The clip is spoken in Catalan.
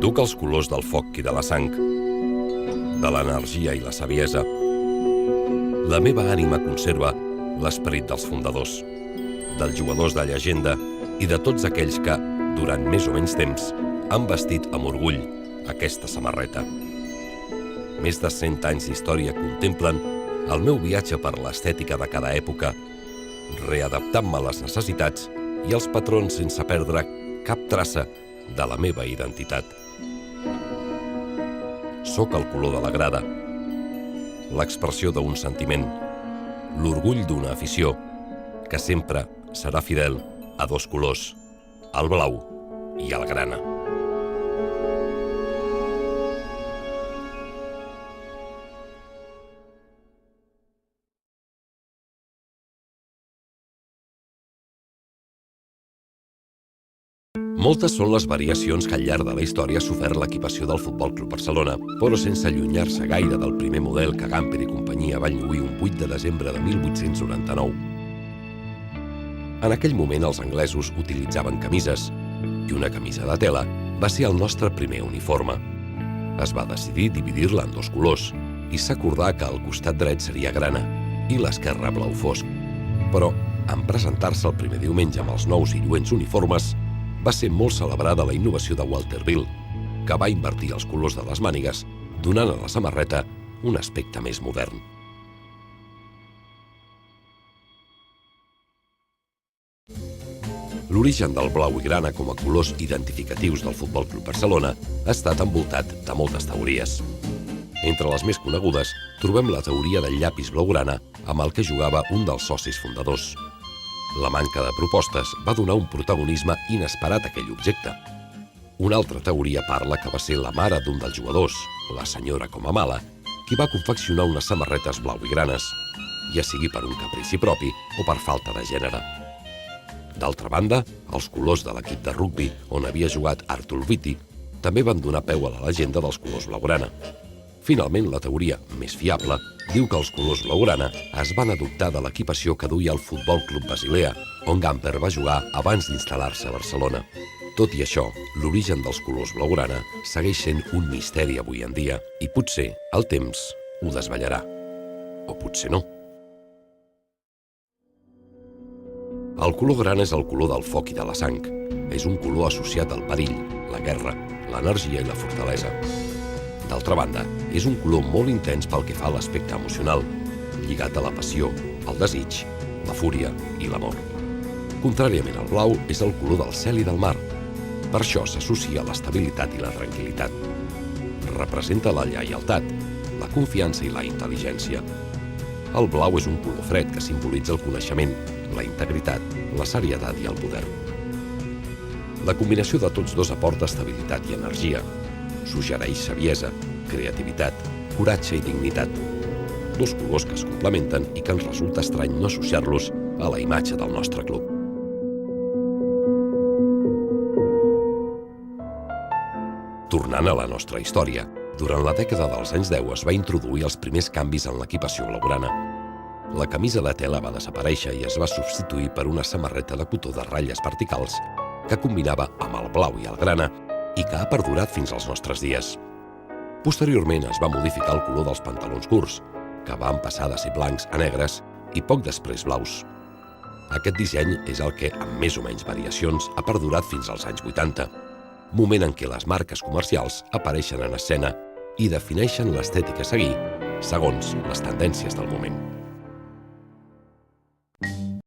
Duc els colors del foc i de la sang, de l'energia i la saviesa. La meva ànima conserva l'esperit dels fundadors, dels jugadors de llegenda i de tots aquells que, durant més o menys temps, han vestit amb orgull aquesta samarreta. Més de 100 anys d'història contemplen el meu viatge per l'estètica de cada època, readaptant-me a les necessitats i els patrons sense perdre cap traça de la meva identitat. Soc el color de la grada, l'expressió d'un sentiment, l'orgull d'una afició que sempre serà fidel a dos colors, el blau i el grana. Moltes són les variacions que al llarg de la història ha sofert l'equipació del Futbol Club Barcelona, però sense allunyar-se gaire del primer model que Gamper i companyia van lluir un 8 de desembre de 1899. En aquell moment els anglesos utilitzaven camises, i una camisa de tela va ser el nostre primer uniforme. Es va decidir dividir-la en dos colors, i s'acordà que el costat dret seria grana i l'esquerre blau fosc. Però, en presentar-se el primer diumenge amb els nous i lluents uniformes, va ser molt celebrada la innovació de Walter Bill, que va invertir els colors de les mànigues, donant a la samarreta un aspecte més modern. L'origen del blau i grana com a colors identificatius del Futbol Club Barcelona ha estat envoltat de moltes teories. Entre les més conegudes trobem la teoria del llapis blaugrana amb el que jugava un dels socis fundadors. La manca de propostes va donar un protagonisme inesperat a aquell objecte. Una altra teoria parla que va ser la mare d'un dels jugadors, la senyora Comamala, qui va confeccionar unes samarretes blau i granes, ja sigui per un caprici propi o per falta de gènere. D'altra banda, els colors de l'equip de rugbi on havia jugat Artur Vitti també van donar peu a la llegenda dels colors blaugrana. Finalment, la teoria més fiable diu que els colors blaugrana es van adoptar de l'equipació que duia el Futbol Club Basilea, on Gamper va jugar abans d'instal·lar-se a Barcelona. Tot i això, l'origen dels colors blaugrana segueix sent un misteri avui en dia i potser el temps ho desvetllarà. O potser no. El color grana és el color del foc i de la sang. És un color associat al perill, la guerra, l'energia i la fortalesa. D'altra banda, és un color molt intens pel que fa a l'aspecte emocional, lligat a la passió, el desig, la fúria i l'amor. Contràriament al blau, és el color del cel i del mar. Per això s'associa a l'estabilitat i la tranquil·litat. Representa la lleialtat, la confiança i la intel·ligència. El blau és un color fred que simbolitza el coneixement, la integritat, la serietat i el poder. La combinació de tots dos aporta estabilitat i energia. Suggereix saviesa, creativitat, coratge i dignitat. Dos colors que es complementen i que ens resulta estrany no associar-los a la imatge del nostre club. Tornant a la nostra història, durant la dècada dels anys 10 es va introduir els primers canvis en l'equipació blaugrana. La camisa de tela va desaparèixer i es va substituir per una samarreta de cotó de ratlles verticals que combinava amb el blau i el grana i que ha perdurat fins als nostres dies. Posteriorment es va modificar el color dels pantalons curts, que van passar de ser blancs a negres i poc després blaus. Aquest disseny és el que, amb més o menys variacions, ha perdurat fins als anys 80, moment en què les marques comercials apareixen en escena i defineixen l'estètica a seguir segons les tendències del moment.